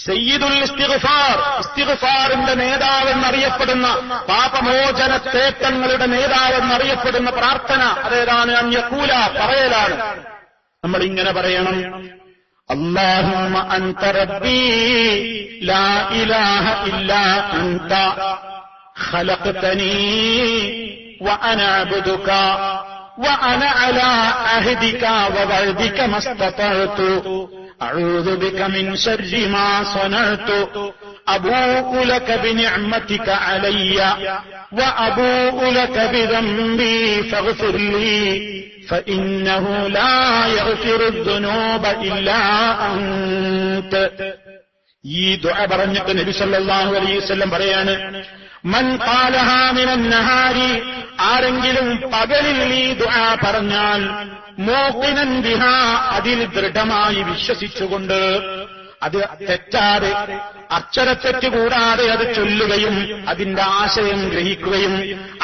സയ്യിദുൽ ഇസ്തിഗ്ഫാർ, ഇസ്തിഗ്ഫാറിന്റെ നേതാവെന്നറിയപ്പെടുന്ന, പാപമോചനത്തേട്ടങ്ങളുടെ നേതാവെന്നറിയപ്പെടുന്ന പ്രാർത്ഥന അതേതാണ്? അൻ യഖൂല, പറയലാണ്. നമ്മൾ ഇങ്ങനെ പറയണം: അല്ലാഹുമ്മ അൻത റബ്ബി ലാ ഇലാഹ ഇല്ലാ അൻത ഖലഖ്തനീ വഅന അബ്ദുക വഅന അലാ അഹ്ദിക വവഅദിക മസ്തതഅതു അഊദു ബിക മിൻ ശർരി മാ സനഅതു അബൂഉ ലക ബിനിഅമതിക അലയ്യ വഅബൂഉ ലക ബിദംബി ഫഗ്ഫിർ ലീ ഫഇന്നഹു ലാ യഗ്ഫിറു ദുനൂബ ഇല്ലാ അൻത. ഈ ദുആ പറഞ്ഞിട്ട് നബി സല്ലല്ലാഹു അലൈഹി വസല്ലം പറയാണ്: മൻ ഖാലഹാ മിനൻ നഹാരി, ആരെങ്കിലും പകലിൽ ഈ ദുആ പറഞ്ഞാൽ, മൂഖിനൻ ബിഹാ, അതിൽ ദൃഢമായി വിശ്വസിച്ചുകൊണ്ട്, അത് തെറ്റാതെ അക്ഷരത്തെറ്റ് കൂടാതെ അത് ചൊല്ലുകയും അതിന്റെ ആശയം ഗ്രഹിക്കുകയും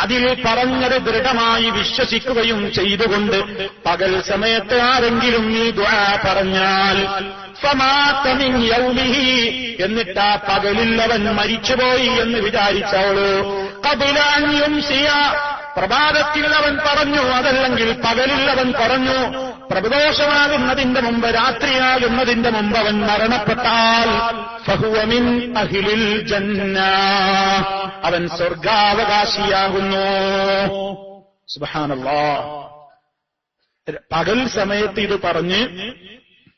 അതിൽ പറഞ്ഞത് ദൃഢമായി വിശ്വസിക്കുകയും ചെയ്തുകൊണ്ട് പകൽ സമയത്ത് ആരെങ്കിലും ഈ ദുആ പറഞ്ഞാൽ, ഫമാത മിൻ യൗമിഹി, എന്നിട്ട് ആ പകലിൽ അവൻ മരിച്ചുപോയി എന്ന് വിചാരിച്ചവള്, ഖബല അൻ യുംസിയ, പ്രഭാതത്തിൽ അവൻ പറഞ്ഞു, അതല്ലെങ്കിൽ പകലിൽ അവൻ പറഞ്ഞു, പ്രദോഷമാകുന്നതിന്റെ മുമ്പ്, രാത്രിയാകുന്നതിന്റെ മുമ്പ് അവൻ മരണപ്പെട്ടാൽ, ഫഹുവ മിൻ അഹ്ലിൽ ജന്ന, അവൻ സ്വർഗാവകാശിയാകുന്നു. സുബ്ഹാനല്ലാഹ്. പകൽ സമയത്ത് ഇത് പറഞ്ഞ്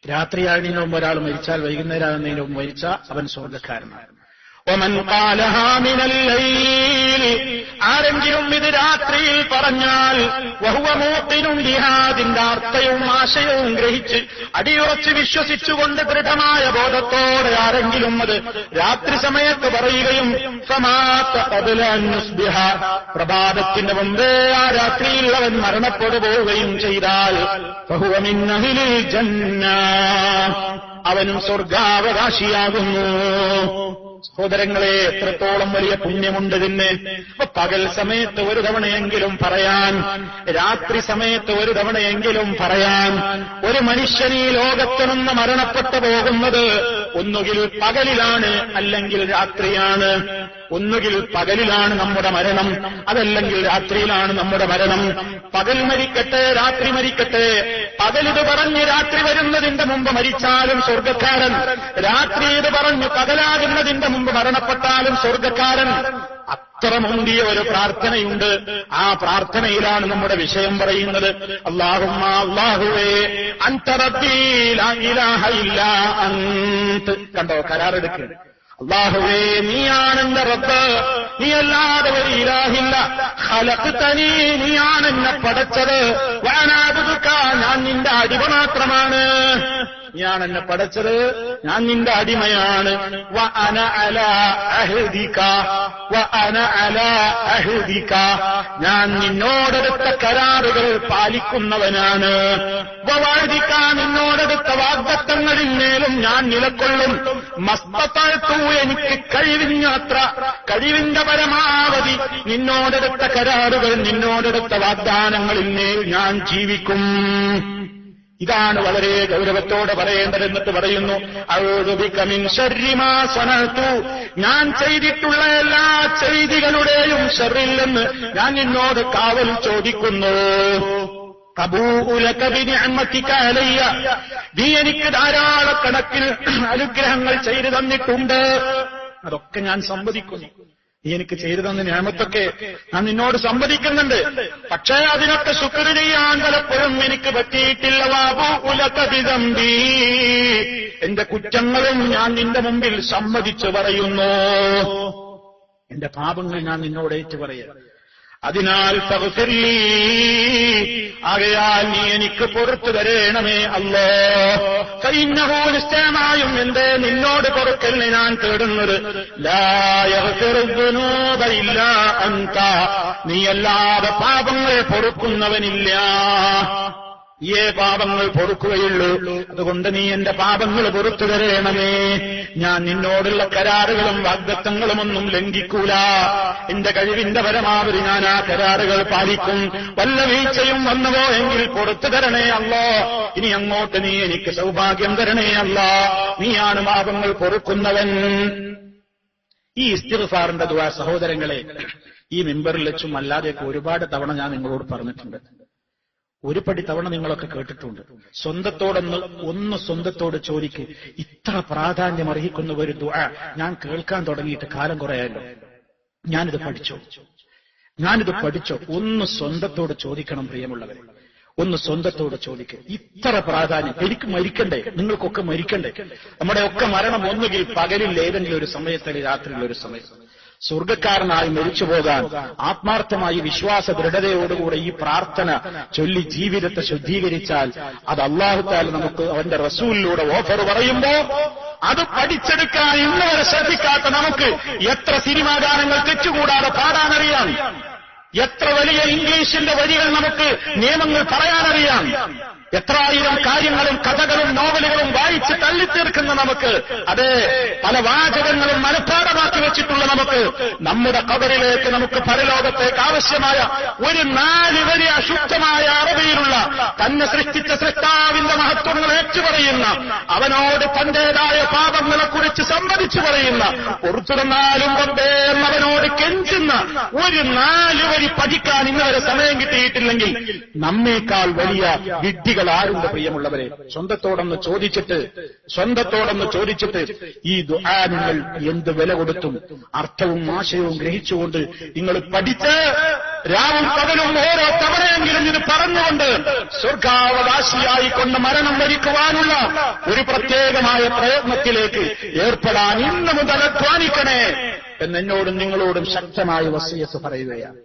രാത്രിയാകുന്നതിന് മുമ്പ് ഒരാൾ മരിച്ചാൽ, വൈകുന്നേരമാകുന്നതിന് മുമ്പ് മരിച്ചാൽ അവൻ സ്വർഗക്കാരനാണ്. ഒമൻ ഖാലഹാ മിനൽ ലൈൽ, ആരെങ്കിലും ഇത് രാത്രിയിൽ പറഞ്ഞാൽ, വഹുവ മൂഖിനുൻ ബിഹാ, അതിന്റെ അർത്ഥവും ആശയവും ഗ്രഹിച്ച് അടിയുറച്ച് വിശ്വസിച്ചുകൊണ്ട് ദൃഢമായ ബോധത്തോടെ ആരെങ്കിലും അത് രാത്രി സമയത്ത് പറയുകയും, ഫമാത ഖബല അൻ യുസ്ബിഹ, പ്രഭാതത്തിന് മുമ്പേ ആ രാത്രിയിൽ അവൻ മരണപ്പെട്ടു പോവുകയും ചെയ്താൽ, ഫഹുവ മിൻ അഹ്ലിൽ ജന്ന, അവനും സ്വർഗാവകാശിയാകുന്നു. സഹോദരങ്ങളെ, എത്രത്തോളം വലിയ പുണ്യമുണ്ട് ഇതിന്. പകൽ സമയത്ത് ഒരു തവണയെങ്കിലും പറയാൻ, രാത്രി സമയത്ത് ഒരു തവണയെങ്കിലും പറയാൻ. ഒരു മനുഷ്യൻ ഈ ലോകത്ത് നിന്ന് മരണപ്പെട്ടു പോകുന്നത് ഒന്നുകിൽ പകലിലാണ്, അല്ലെങ്കിൽ രാത്രിയാണ്. ഒന്നുകിൽ പകലിലാണ് നമ്മുടെ മരണം, അതല്ലെങ്കിൽ രാത്രിയിലാണ് നമ്മുടെ മരണം. പകൽ മരിക്കട്ടെ, രാത്രി മരിക്കട്ടെ, പകലിത് പറഞ്ഞ് രാത്രി വരുന്നതിന്റെ മുമ്പ് മരിച്ചാലും സ്വർഗക്കാരൻ, രാത്രി ഇത് പറഞ്ഞ് പകലാകുന്നതിന്റെ മുമ്പ് മരണപ്പെട്ടാലും സ്വർഗക്കാരൻ. അത്ര മുന്തിയ ഒരു പ്രാർത്ഥനയുണ്ട്. ആ പ്രാർത്ഥനയിലാണ് നമ്മുടെ വിഷയം പറയുന്നത്. അല്ലാഹുമ്മ, അല്ലാഹുവേ, അൻത റബ്ബീ ലാ ഇലാഹ ഇല്ലാ അൻത. കണ്ടോ, കരാറെടുക്കുക. അല്ലാഹുവേ, നീയാണ് എന്റെ റബ്ബ്, നീയല്ലാതെ ഒരു ഇലാഹില്ല. ഖലഖ്തനീ, നീയാണ് എന്നെ പടച്ചത്. വഅനാ അബ്ദുക, ഞാൻ നിന്റെ അടിമ മാത്രമാണ്. നീയാണ് എന്നെ പടച്ചത്, ഞാൻ നിന്റെ അടിമയാണ്. വഅന അലാ അഹ്ദിക, വഅന അലാ അഹ്ദിക, ഞാൻ നിന്നോടെടുത്ത കരാറുകൾ പാലിക്കുന്നവനാണ്. വവഅദിക, നിന്നോടെടുത്ത വാഗ്ദത്തങ്ങളിൽ മേലും ഞാൻ നിലകൊള്ളും. മസ്തതഅതു, എനിക്ക് കഴിവിനത്ര, കഴിവിന്റെ പരമാവധി നിന്നോടെടുത്ത കരാറുകൾ, നിന്നോടെടുത്ത വാഗ്ദാനങ്ങളിൽ മേൽ ഞാൻ ജീവിക്കും. ഇതാണ് വളരെ ഗൗരവത്തോടെ പറയേണ്ടത്. എന്നിട്ട് പറയുന്നു, അഊദു ബിക മിൻ ശർരി മാ സനഅതു, ഞാൻ ചെയ്തിട്ടുള്ള എല്ലാ ചെയ്തികളുടെയും ശർറിൽ നിന്ന് ഞാൻ നിന്നോട് കാവൽ ചോദിക്കുന്നു. അബൂഉ ലക ബിനിഅമതിക അലയ്യ, നീ എനിക്ക് ധാരാളക്കണക്കിന് അനുഗ്രഹങ്ങൾ ചെയ്തു തന്നിട്ടുണ്ട്, അതൊക്കെ ഞാൻ സമ്മതിക്കുന്നു. നീ എനിക്ക് ചെയ്തു തന്ന നിഅമത്തൊക്കെ ഞാൻ നിന്നോട് സമ്മതിക്കുന്നുണ്ട്. പക്ഷേ അതിനൊക്കെ ശുക്ർ ചെയ്യാൻ പലപ്പോഴും എനിക്ക് പറ്റിയിട്ടില്ല. വഅബൂഉ ലക ബിദംബി, എന്റെ കുറ്റങ്ങളും ഞാൻ നിന്റെ മുമ്പിൽ സമ്മതിച്ചു പറയുന്നു. എന്റെ പാപങ്ങൾ ഞാൻ നിന്നോട് ഏറ്റു പറയാം. അതിനാൽ ഫഗ്ഫിർ ലീ, ആകയാൽ നീ എനിക്ക് പുറത്തു തരേണമേ അല്ലാഹ്. ഫഇന്നഹു, നിശ്ചയമായും എന്റെ നിന്നോട് പൊറുക്കലിനെ ഞാൻ തേടുന്നത്, ലാ യഗ്ഫിറു ദുനൂബ ഇല്ലാ അൻത, നീയല്ലാതെ പാപങ്ങൾ പൊറുക്കുന്നവനില്ല. നീയേ പാപങ്ങൾ പൊറുക്കുകയുള്ളൂ. അതുകൊണ്ട് നീ എന്റെ പാപങ്ങൾ പൊറുത്തു തരേണമേ. ഞാൻ നിന്നോടുള്ള കരാറുകളും വാഗ്ദത്തങ്ങളും ഒന്നും ലംഘിക്കൂല. എന്റെ കഴിവിന്റെ പരമാവധി ഞാൻ ആ കരാറുകൾ പാലിക്കും. വല്ല വീഴ്ചയും വന്നുവോ എങ്കിൽ പൊറുത്തു തരണേ അല്ലാ. ഇനി അങ്ങോട്ട് നീ എനിക്ക് സൗഭാഗ്യം തരണേ അല്ലാ. നീയാണ് പാപങ്ങൾ പൊറുക്കുന്നവൻ. ഈ ഇസ്തിഗ്ഫാറിന്റെ ദുആ സഹോദരങ്ങളെ, ഈ മിമ്പറിൽ വെച്ചും അല്ലാതെയൊക്കെ ഒരുപാട് തവണ ഞാൻ നിങ്ങളോട് പറഞ്ഞിട്ടുണ്ട്. ഒരു പടി തവണ നിങ്ങളൊക്കെ കേട്ടിട്ടുണ്ട്. സ്വന്തത്തോട് ചോദിക്ക്. ഇത്ര പ്രാധാന്യം അർഹിക്കുന്ന ഒരു ദുആ ഞാൻ കേൾക്കാൻ തുടങ്ങിയിട്ട് കാലം കുറയായല്ലോ. ഞാനിത് പഠിച്ചോ? ഒന്ന് സ്വന്തത്തോട് ചോദിക്കണം പ്രിയമുള്ളവരെ. ഒന്ന് സ്വന്തത്തോട് ചോദിക്കുക. ഇത്ര പ്രാധാന്യം. എനിക്ക് മരിക്കണ്ടേ? നിങ്ങൾക്കൊക്കെ മരിക്കണ്ടേ? നമ്മുടെയൊക്കെ മരണം ഒന്നുകിൽ പകലിൽ ഏതെങ്കിലും ഒരു സമയത്ത്, രാത്രിയിൽ ഒരു സമയത്ത്. സ്വർഗക്കാരനായി മരിച്ചു പോകാൻ ആത്മാർത്ഥമായി വിശ്വാസ ദൃഢതയോടുകൂടെ ഈ പ്രാർത്ഥന ചൊല്ലി ജീവിതത്തെ ശുദ്ധീകരിച്ചാൽ അത് അല്ലാഹു തആല നമുക്ക് അവന്റെ റസൂലിലൂടെ ഓഫർ പറയുമ്പോ അത് പഠിച്ചെടുക്കാൻ ഇന്നുവരെ ശ്രദ്ധിക്കാത്ത നമുക്ക് എത്ര സിനിമാ ഗാനങ്ങൾ തെറ്റുകൂടാതെ പാടാനറിയാം. എത്ര വലിയ ഇംഗ്ലീഷിന്റെ വരികൾ നമുക്ക് നിയമങ്ങൾ പറയാനറിയാം. എത്രായിരം കാര്യങ്ങളും കഥകളും നോവലുകളും വായിച്ച് തള്ളിത്തീർക്കുന്ന നമുക്ക്, അതെ, പല വാചകങ്ങളും മനഃപ്പാഠമാക്കി വെച്ചിട്ടുള്ള നമുക്ക്, നമ്മുടെ ഖബറിലേക്ക്, നമുക്ക് പരലോകത്തേക്ക് ആവശ്യമായ ഒരു 4 വരി അശുദ്ധമായ അറബിയിലുള്ള തന്നെ സൃഷ്ടിച്ച സൃഷ്ടാവിന്റെ മഹത്വങ്ങൾ ഏറ്റുപറയുന്ന, അവനോട് തന്റേതായ പാപങ്ങളെക്കുറിച്ച് സംവദിച്ചു പറയുന്ന, പുറത്തു തന്നാലും റബ്ബേ എന്നവനോട് കെഞ്ചുന്ന ഒരു 4 വരി പഠിക്കാൻ ഇന്നുവരെ സമയം കിട്ടിയിട്ടില്ലെങ്കിൽ നമ്മേക്കാൾ വലിയ വിഡ്ഢികൾ ആരുണ്ട് പ്രിയമുള്ളവരെ? സ്വന്തത്തോടൊന്ന് ചോദിച്ചിട്ട് ഈ ദുആ നിങ്ങൾ എന്ത് വില കൊടുത്തും അർത്ഥവും ആശയവും ഗ്രഹിച്ചുകൊണ്ട് നിങ്ങൾ പഠിച്ച് രാവും പകലും ഓരോ തവണയെങ്കിലും ഇത് പറഞ്ഞുകൊണ്ട് സ്വർഗാവകാശിയായിക്കൊണ്ട് മരണം വരിക്കുവാനുള്ള ഒരു പ്രത്യേകമായ പ്രയത്നത്തിലേക്ക് ഏർപ്പെടാൻ ഇന്ന് മുതൽ അധ്വാനിക്കണേ എന്നെന്നോടും നിങ്ങളോടും ശക്തമായ വസിയത്ത് പറയുകയാണ്.